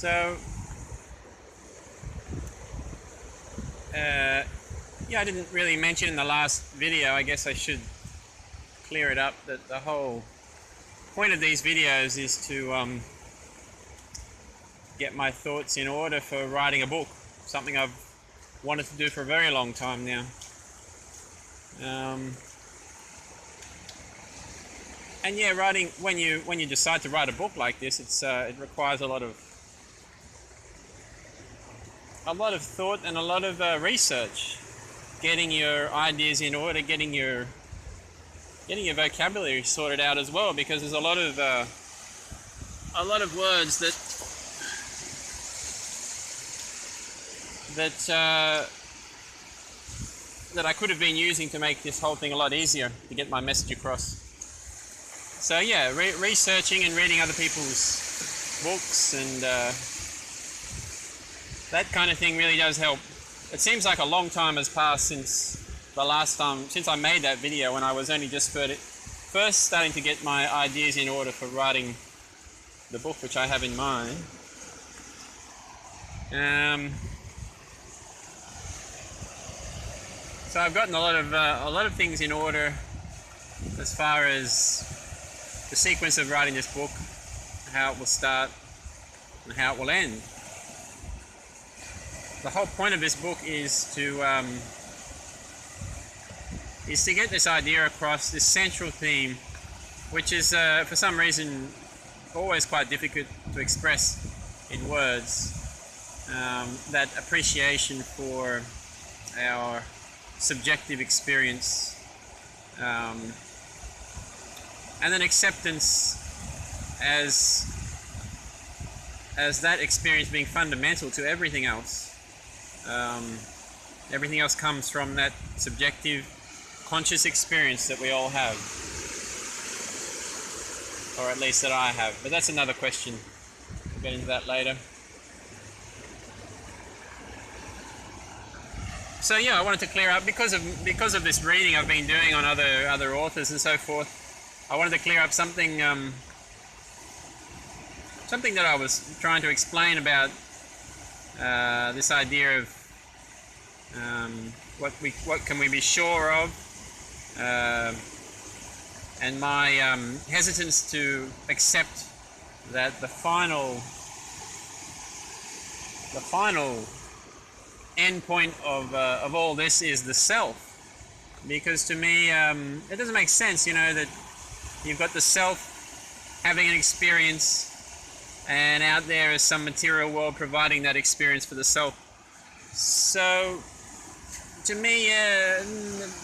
So, yeah, I didn't really mention in the last video, I guess I should clear it up, that the whole point of these videos is to get my thoughts in order for writing a book, something I've wanted to do for a very long time now. And yeah, writing, when you decide to write a book like this, it requires a lot of thought and a lot of research, getting your ideas in order, getting your vocabulary sorted out as well, because there's a lot of words that I could have been using to make this whole thing a lot easier to get my message across. So yeah, researching and reading other people's books and that kind of thing really does help. It seems like a long time has passed since I made that video, when I was only just first starting to get my ideas in order for writing the book which I have in mind. So I've gotten a lot of things in order as far as the sequence of writing this book, how it will start and how it will end. The whole point of this book is to get this idea across, this central theme, which is for some reason always quite difficult to express in words. That appreciation for our subjective experience, and then acceptance as that experience being fundamental to everything else. Everything else comes from that subjective conscious experience that we all have, or at least that I have, but that's another question. We'll get into that later. So yeah, I wanted to clear up, because of this reading I've been doing on other authors and so forth, I wanted to clear up something that I was trying to explain about this idea of what can we be sure of, and my hesitance to accept that the final end point of all this is the self, because to me it doesn't make sense, that you've got the self having an experience, and out there is some material world providing that experience for the self. So to me,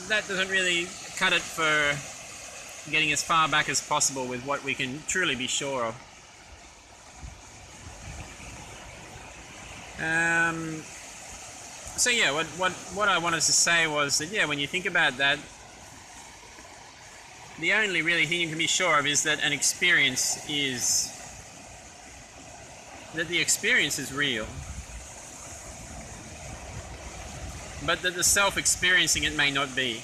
that doesn't really cut it for getting as far back as possible with what we can truly be sure of. So yeah, what I wanted to say was that, yeah, when you think about that, the only really thing you can be sure of is that the experience is real, but that the self experiencing it may not be.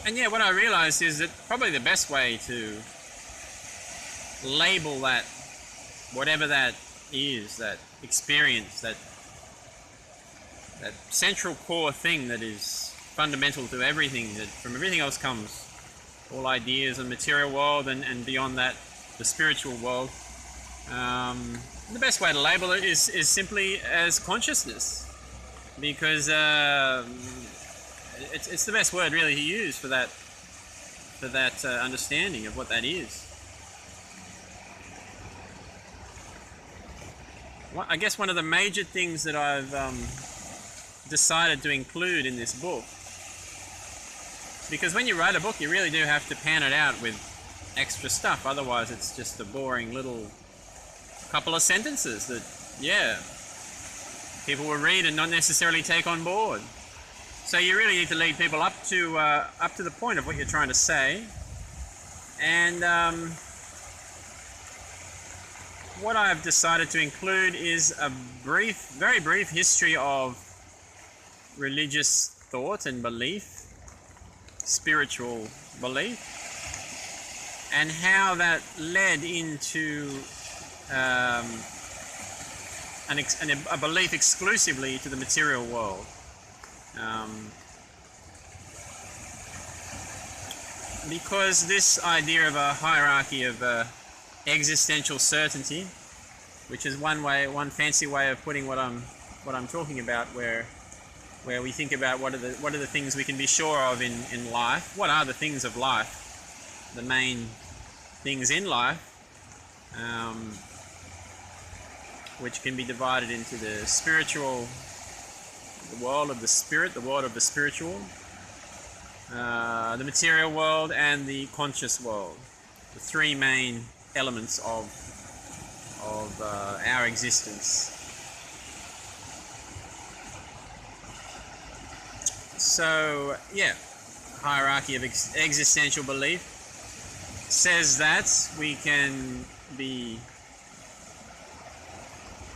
And yeah, what I realized is that probably the best way to label that, whatever that is, that experience, that central core thing that is fundamental to everything, that from everything else comes, all ideas and material world, and beyond that, the spiritual world. The best way to label it is simply as consciousness, because it's the best word really to use for that understanding of what that is. I guess one of the major things that I've decided to include in this book, because when you write a book you really do have to pan it out with extra stuff, otherwise it's just a boring little couple of sentences that, yeah, people will read and not necessarily take on board. So you really need to lead people up to the point of what you're trying to say. And what I've decided to include is a very brief history of religious thought and belief, spiritual belief, and how that led into a belief exclusively to the material world. Because this idea of a hierarchy of existential certainty, which is one fancy way of putting what I'm talking about, where we think about what are the things we can be sure of in life. What are the things of life? The main things in life, which can be divided into the spiritual, the world of the spirit, the world of the spiritual, the material world, and the conscious world. The three main elements of our existence. So, yeah, hierarchy of existential belief says that we can be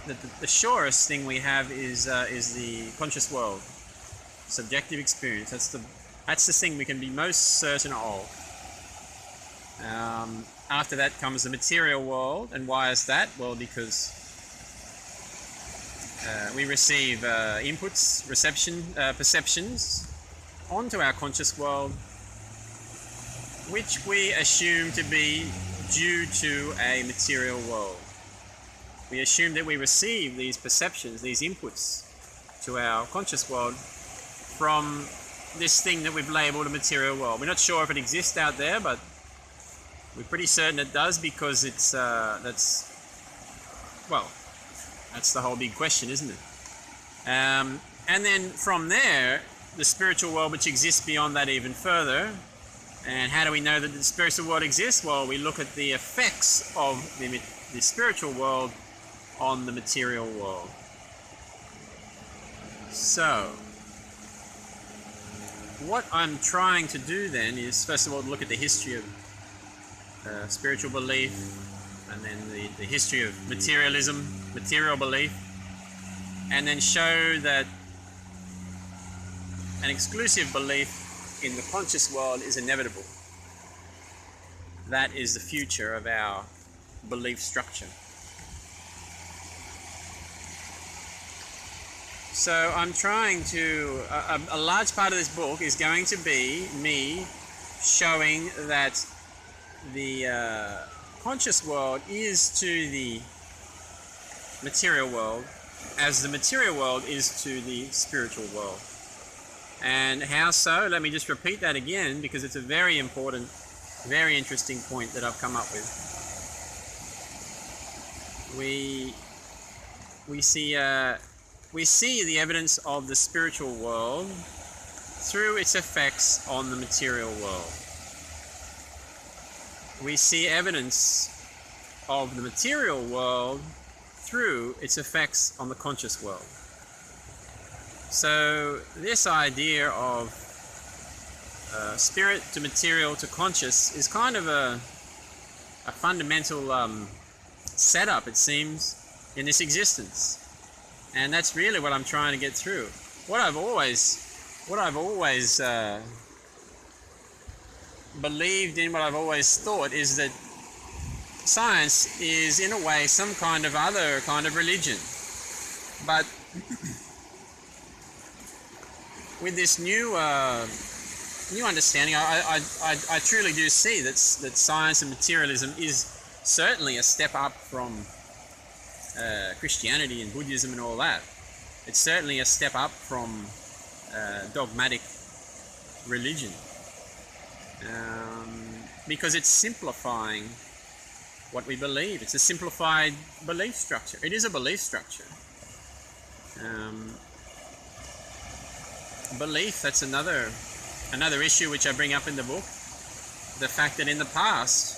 the surest thing we have is the conscious world, subjective experience. That's the thing we can be most certain of. After that comes the material world, and why is that? Well, because we receive inputs, perceptions onto our conscious world, which we assume to be due to a material world. We assume that we receive these perceptions, these inputs to our conscious world from this thing that we've labeled a material world. We're not sure if it exists out there, but we're pretty certain it does, because that's the whole big question, isn't it? And then from there, the spiritual world, which exists beyond that even further. And how do we know that the spiritual world exists? Well, we look at the effects of the spiritual world on the material world. So, what I'm trying to do then is, first of all, look at the history of spiritual belief, and then the history of materialism, material belief, and then show that an exclusive belief in the conscious world is inevitable. That is the future of our belief structure. So I'm trying to, a large part of this book is going to be me showing that the conscious world is to the material world as the material world is to the spiritual world. And how so? Let me just repeat that again, because it's a very important, very interesting point that I've come up with. We see the evidence of the spiritual world through its effects on the material world. We see evidence of the material world through its effects on the conscious world. So this idea of spirit to material to conscious is kind of a fundamental setup, it seems, in this existence. And that's really what I'm trying to get through. What I've always believed in, what I've always thought, is that science is, in a way, some kind of other kind of religion. But with this new understanding, I truly do see that science and materialism is certainly a step up from Christianity and Buddhism and all that. It's certainly a step up from dogmatic religion, because it's simplifying what we believe. It's a simplified belief structure. It is a belief structure. Belief, that's another issue which I bring up in the book. The fact that in the past,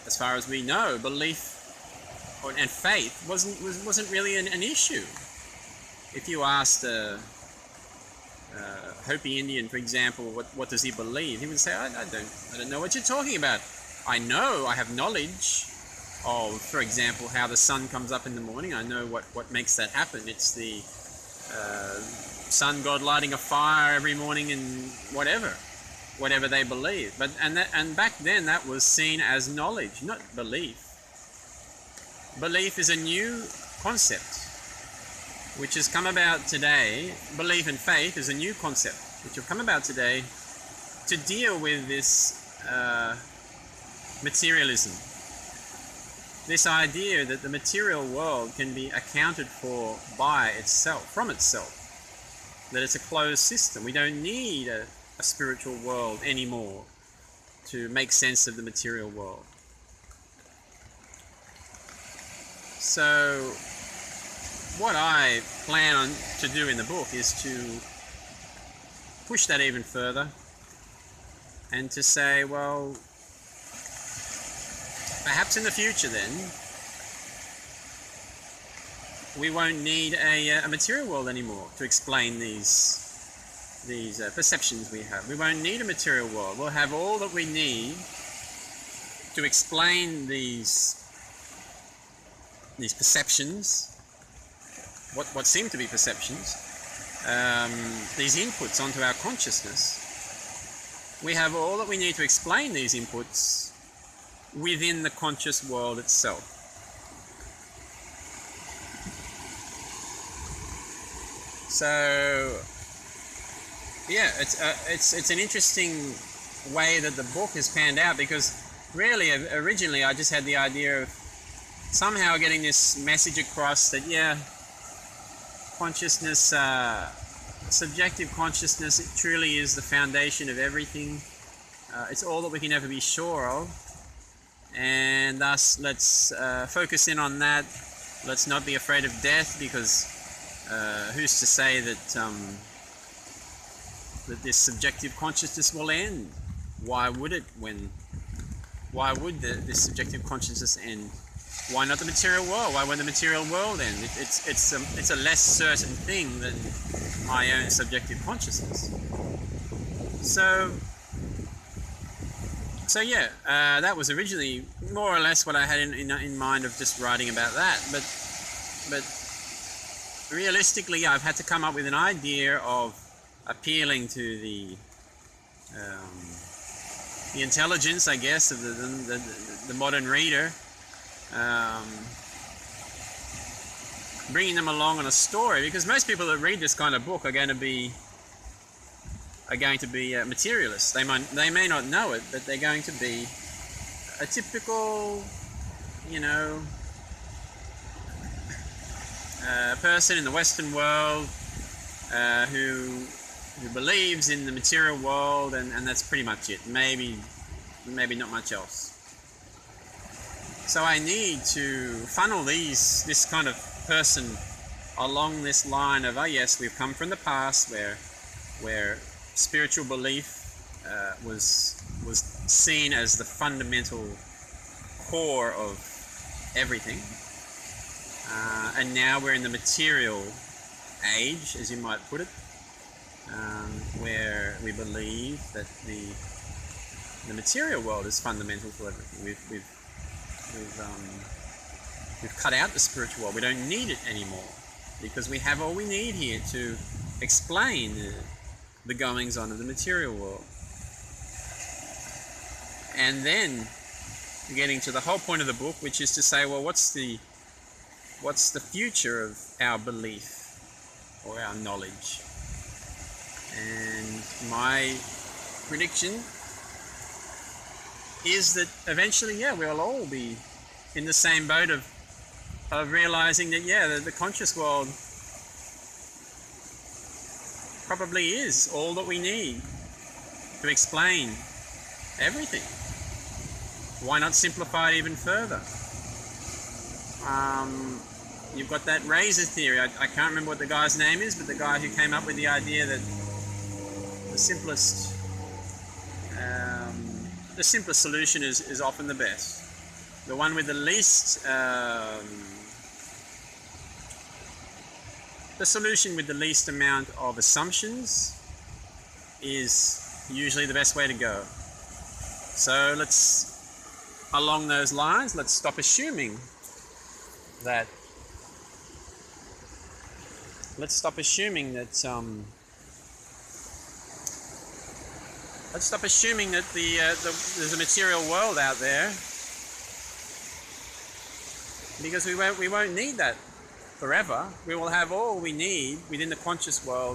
as far as we know, belief and faith wasn't really an issue. If you asked a Hopi Indian, for example, what does he believe, he would say, I don't know what you're talking about. I have knowledge of, for example, how the sun comes up in the morning. I know what makes that happen. It's the sun god lighting a fire every morning and whatever. whatever they believe. And back then that was seen as knowledge, not belief. Belief is a new concept which has come about today. Belief and faith is a new concept which have come about today to deal with this materialism. This idea that the material world can be accounted for by itself, from itself. That it's a closed system. We don't need a spiritual world anymore to make sense of the material world. So what I plan on to do in the book is to push that even further and to say, well, perhaps in the future then we won't need a material world anymore to explain these perceptions we have. We won't need a material world. We'll have all that we need to explain these perceptions, what seem to be perceptions, these inputs onto our consciousness. We have all that we need to explain these inputs within the conscious world itself. So yeah, it's an interesting way that the book has panned out, because really originally I just had the idea of somehow getting this message across that, yeah, consciousness, subjective consciousness, it truly is the foundation of everything. It's all that we can ever be sure of, and thus let's focus in on that. Let's not be afraid of death, because who's to say that that this subjective consciousness will end? Why would it? Why would this subjective consciousness end? Why not the material world? Why won't the material world end? It's a less certain thing than my own subjective consciousness. So yeah, that was originally more or less what I had in mind of just writing about that. But realistically, I've had to come up with an idea of appealing to the intelligence, I guess, of the modern reader, bringing them along on a story, because most people that read this kind of book are going to be materialists. They may not know it, but they're going to be a typical, person in the Western world who believes in the material world, and that's pretty much it. Maybe not much else. So I need to funnel this kind of person along this line of, oh yes, we've come from the past where spiritual belief was seen as the fundamental core of everything, and now we're in the material age, as you might put it, where we believe that the material world is fundamental to everything. We've cut out the spiritual world. We don't need it anymore, because we have all we need here to explain the goings on of the material world. And then getting to the whole point of the book, which is to say, well, what's the future of our belief or our knowledge? And my prediction is that eventually, yeah, we'll all be in the same boat of realizing that, yeah, the conscious world probably is all that we need to explain everything. Why not simplify it even further? You've got that razor theory. I can't remember what the guy's name is, but the guy who came up with the idea that the simplest solution is often the best. The one with the least, the solution with the least amount of assumptions is usually the best way to go. So along those lines, let's stop assuming that Let's stop assuming that there's a material world out there, because we won't need that forever. We will have all we need within the conscious world